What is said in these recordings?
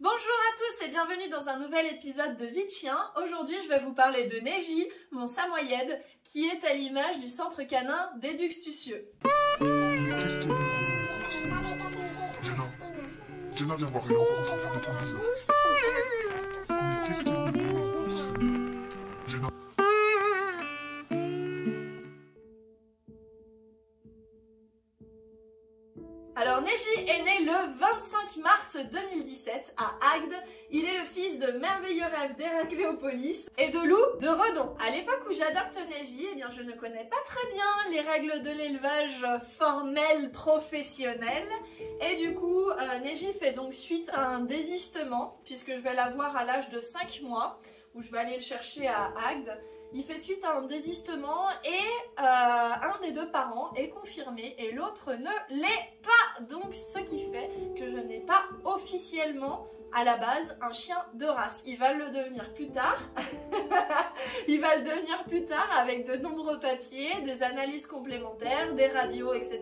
Bonjour à tous et bienvenue dans un nouvel épisode de Vie de Chien. Aujourd'hui, je vais vous parler de Neji, mon samoyède, qui est à l'image du centre canin d'Eduxtucieux. Mais qu'est-ce qu'elle me rend? Jenna, viens voir, il est encore en train de faire des trucs bizarres. Mais qu'est-ce qu'elle me rend? Jenna. Alors Neji est né le 25 mars 2017 à Agde. Il est le fils de Merveilleux Rêve d'Héracléopolis et de Lou de Redon. À l'époque où j'adopte Neji, eh bien je ne connais pas très bien les règles de l'élevage formel professionnel. Et du coup, Neji fait donc suite à un désistement, puisque je vais l'avoir à l'âge de 5 mois, où je vais aller le chercher à Agde. Il fait suite à un désistement et un des deux parents est confirmé et l'autre ne l'est pas. Donc ce qui fait que je n'ai pas officiellement à la base un chien de race. Il va le devenir plus tard. Il va le devenir plus tard avec de nombreux papiers, des analyses complémentaires, des radios, etc.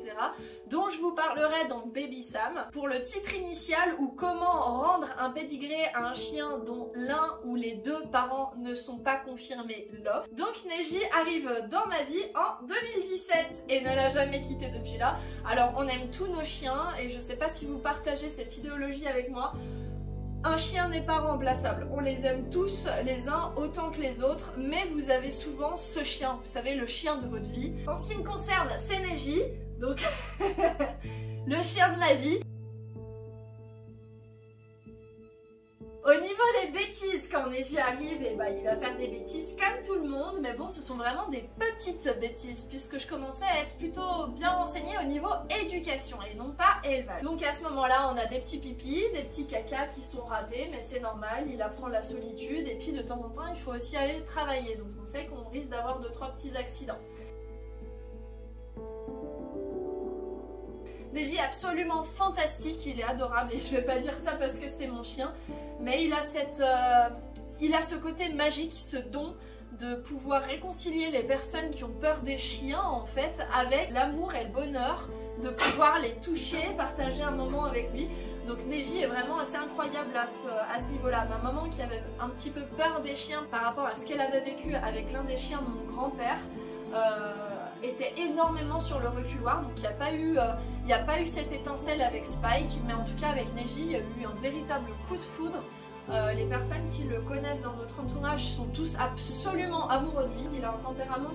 dont je vous parlerai dans Baby Sam. Pour le titre initial ou comment rendre un pédigré à un chien dont l'un ou les deux parents ne sont pas confirmés l'offre. Donc Neji arrive dans ma vie en 2017 et ne l'a jamais quitté depuis là. Alors on aime tous nos chiens et je sais pas si vous partagez cette idéologie avec moi. Un chien n'est pas remplaçable, on les aime tous les uns autant que les autres, mais vous avez souvent ce chien, vous savez, le chien de votre vie. En ce qui me concerne, c'est Neji, donc le chien de ma vie. Au niveau des bêtises, quand Neji arrive, eh ben, il va faire des bêtises comme tout le monde, mais bon, ce sont vraiment des petites bêtises, puisque je commençais à être plutôt bien renseignée au niveau éducation et non pas élevage. Donc à ce moment-là, on a des petits pipis, des petits cacas qui sont ratés, mais c'est normal, il apprend la solitude, et puis de temps en temps, il faut aussi aller travailler, donc on sait qu'on risque d'avoir 2-3 petits accidents. Neji est absolument fantastique, il est adorable et je vais pas dire ça parce que c'est mon chien, mais il a ce côté magique, ce don de pouvoir réconcilier les personnes qui ont peur des chiens en fait avec l'amour et le bonheur de pouvoir les toucher, partager un moment avec lui. Donc Neji est vraiment assez incroyable à ce niveau-là. Ma maman qui avait un petit peu peur des chiens par rapport à ce qu'elle avait vécu avec l'un des chiens de mon grand-père, était énormément sur le reculoir, donc il n'y a pas eu cette étincelle avec Spike, mais en tout cas avec Neji il y a eu un véritable coup de foudre. Les personnes qui le connaissent dans notre entourage sont tous absolument amoureux de lui. Il a un tempérament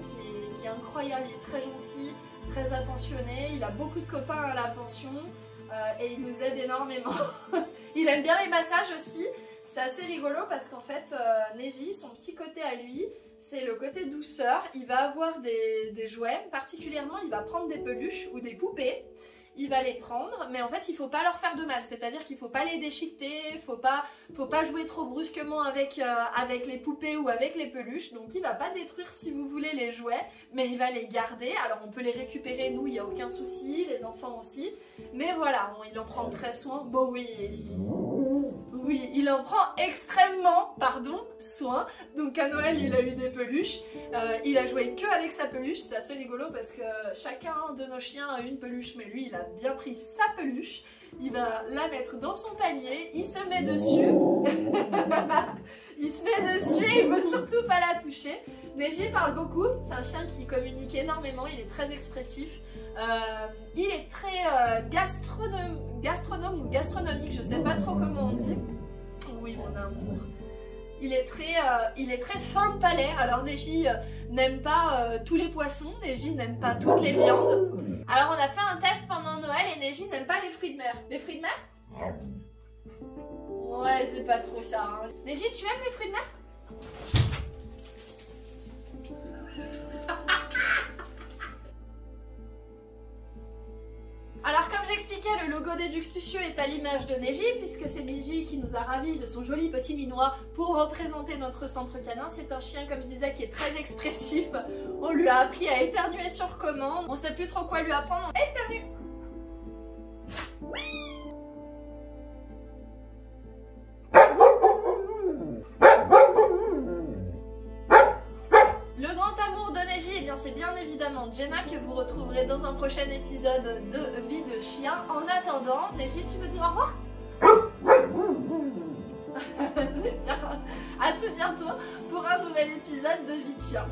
qui est incroyable, il est très gentil, très attentionné, il a beaucoup de copains à la pension et il nous aide énormément. Il aime bien les massages aussi. C'est assez rigolo parce qu'en fait, Neji, son petit côté à lui, c'est le côté douceur. Il va avoir des jouets, particulièrement il va prendre des peluches ou des poupées. Il va les prendre, mais en fait il faut pas leur faire de mal, c'est-à-dire qu'il faut pas les déchiqueter, faut pas jouer trop brusquement avec les poupées ou avec les peluches, donc il va pas détruire si vous voulez les jouets, mais il va les garder. Alors on peut les récupérer nous, il n'y a aucun souci, les enfants aussi, mais voilà, il en prend très soin. Bon oui, il en prend extrêmement, soin. Donc à Noël, il a eu des peluches. Il a joué que avec sa peluche. C'est assez rigolo parce que chacun de nos chiens a une peluche, mais lui, il a bien pris sa peluche. Il va la mettre dans son panier. Il se met dessus. Il se met dessus et il ne veut surtout pas la toucher. Neji parle beaucoup. C'est un chien qui communique énormément. Il est très expressif. Il est très gastronome ou gastronomique. Je ne sais pas trop comment on dit. Oui, mon amour. Il est très fin de palais. Alors Neji n'aime pas tous les poissons, Neji n'aime pas toutes les viandes. Alors on a fait un test pendant Noël et Neji n'aime pas les fruits de mer. Les fruits de mer? Ouais, c'est pas trop ça. Hein. Neji, tu aimes les fruits de mer? Alors comme j'expliquais, le logo d'Eduxtucieux est à l'image de Neji, puisque c'est Neji qui nous a ravis de son joli petit minois pour représenter notre centre canin. C'est un chien, comme je disais, qui est très expressif. On lui a appris à éternuer sur commande. On sait plus trop quoi lui apprendre. Éternue! Oui! Le grand amour de Neji, eh bien c'est bien évidemment Jenna que vous retrouverez dans un prochain épisode de Vie de chien. En attendant, Neji, tu veux dire au revoir? C'est bien. À tout bientôt pour un nouvel épisode de Vie de chien.